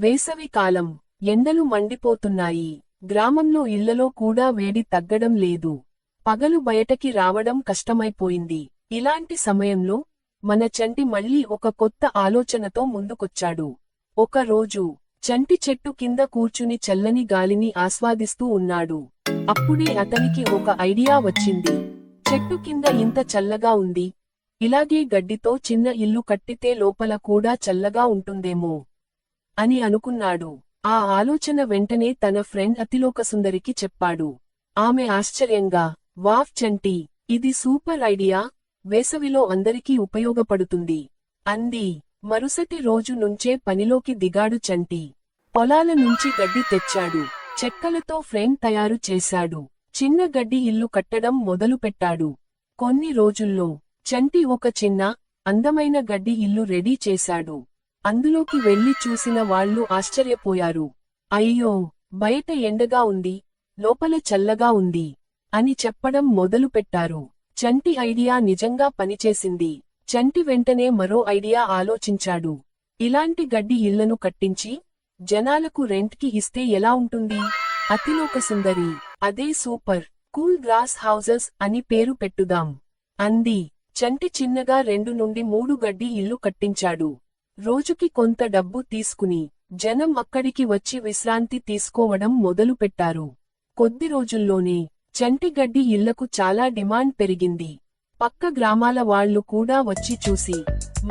వేసవి కాలం. ఎండలు మండిపోతున్నాయి. గ్రామంలో ఇళ్లలో కూడా వేడి తగ్గడం లేదు. పగలు బయటకి రావడం కష్టమైపోయింది. ఇలాంటి సమయంలో మన చంటి మళ్ళీ ఒక కొత్త ఆలోచనతో ముందుకొచ్చాడు. ఒక రోజు చంటి చెట్టు కింద కూర్చుని చల్లని గాలిని ఆస్వాదిస్తూ ఉన్నాడు. అప్పుడే అతనికి ఒక ఐడియా వచ్చింది. చెట్టు కింద ఇంత చల్లగా ఉంది, ఇలాగే గడ్డితో చిన్న ఇల్లు కట్టితే లోపల కూడా చల్లగా ఉంటుందేమో అని అనుకున్నాడు. ఆ ఆలోచన వెంటనే తన ఫ్రెండ్ అతిలోకసుందరికి చెప్పాడు. ఆమె ఆశ్చర్యంగా, వావ్ చంటి, ఇది సూపర్ ఐడియా, వేసవిలో అందరికీ ఉపయోగపడుతుంది అంది. మరుసటి రోజు నుంచే పనిలోకి దిగాడు చంటి. పొలాల నుంచి గడ్డి తెచ్చాడు. చెక్కలతో ఫ్రేమ్ తయారు చేశాడు. చిన్న గడ్డి ఇల్లు కట్టడం మొదలుపెట్టాడు. కొన్ని రోజుల్లో చంటి ఒక చిన్న, అందమైన గడ్డి ఇల్లు రెడీ చేశాడు. అందులోకి వెళ్లి చూసిన వాళ్లు ఆశ్చర్యపోయారు. అయ్యో, బయట ఎండగా ఉంది, లోపల చల్లగా ఉంది అని చెప్పడం మొదలుపెట్టారు. చంటి ఐడియా నిజంగా పనిచేసింది. చంటి వెంటనే మరో ఐడియా ఆలోచించాడు. ఇలాంటి గడ్డి ఇళ్లను కట్టించి జనాలకు రెంట్కి ఇస్తే ఎలా ఉంటుంది? అతిలోకసుందరి, అదే సూపర్, కూల్ గ్రాస్ హౌజెస్ అని పేరు పెట్టుదాం అంది. చంటి చిన్నగా 2 నుండి 3 గడ్డి ఇల్లు కట్టించాడు. రోజుకి కొంత డబ్బు తీసుకుని జనం అక్కడికి వచ్చి విశ్రాంతి తీసుకోవడం మొదలుపెట్టారు. కొద్ది రోజుల్లోనే చంటి గడ్డి ఇళ్లకు చాలా డిమాండ్ పెరిగింది. పక్క గ్రామాల వాళ్లు కూడా వచ్చి చూసి,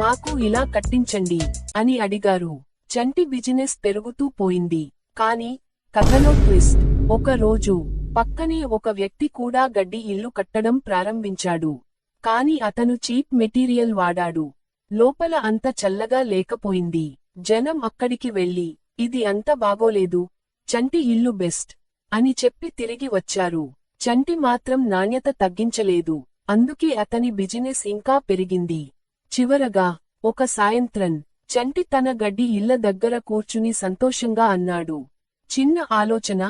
మాకు ఇలా కట్టించండి అని అడిగారు. చంటి బిజినెస్ పెరుగుతూ పోయింది. కాని కథలో ట్విస్ట్. ఒక రోజు పక్కనే ఒక వ్యక్తి కూడా గడ్డి ఇల్లు కట్టడం ప్రారంభించాడు. కాని అతను చీప్ మెటీరియల్ వాడాడు. లోపల అంత చల్లగా లేకపోయింది. జనం అక్కడికి వెళ్లి, ఇది అంత బాగోలేదు, చంటి ఇల్లు బెస్ట్ అని చెప్పి తిరిగి వచ్చారు. చంటి మాత్రం నాణ్యత తగ్గించలేదు. అందుకే అతని బిజినెస్ ఇంకా పెరిగింది. చివరగా ఒక సాయంత్రం చంటి తన గడ్డి ఇళ్ల దగ్గర కూర్చుని సంతోషంగా అన్నాడు, చిన్న ఆలోచన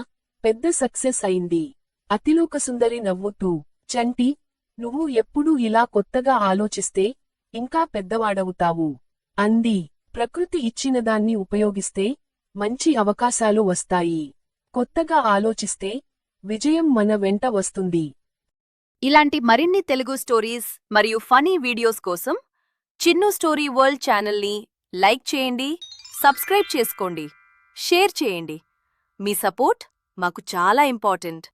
పెద్ద సక్సెస్ అయింది. అతిలోకసుందరి నవ్వుతూ, చంటి, నువ్వు ఎప్పుడూ ఇలా కొత్తగా ఆలోచిస్తే ఇంకా పెద్దవాడవుతావు అంది. ప్రకృతి ఇచ్చినదాన్ని ఉపయోగిస్తే మంచి అవకాశాలు వస్తాయి. కొత్తగా ఆలోచిస్తే విజయం మన వెంట వస్తుంది. ఇలాంటి మరిన్ని తెలుగు స్టోరీస్ మరియు ఫనీ వీడియోస్ కోసం చిన్ను స్టోరీ వరల్డ్ ఛానల్ని లైక్ చేయండి, సబ్స్క్రైబ్ చేసుకోండి, షేర్ చేయండి. మీ సపోర్ట్ మాకు చాలా ఇంపార్టెంట్.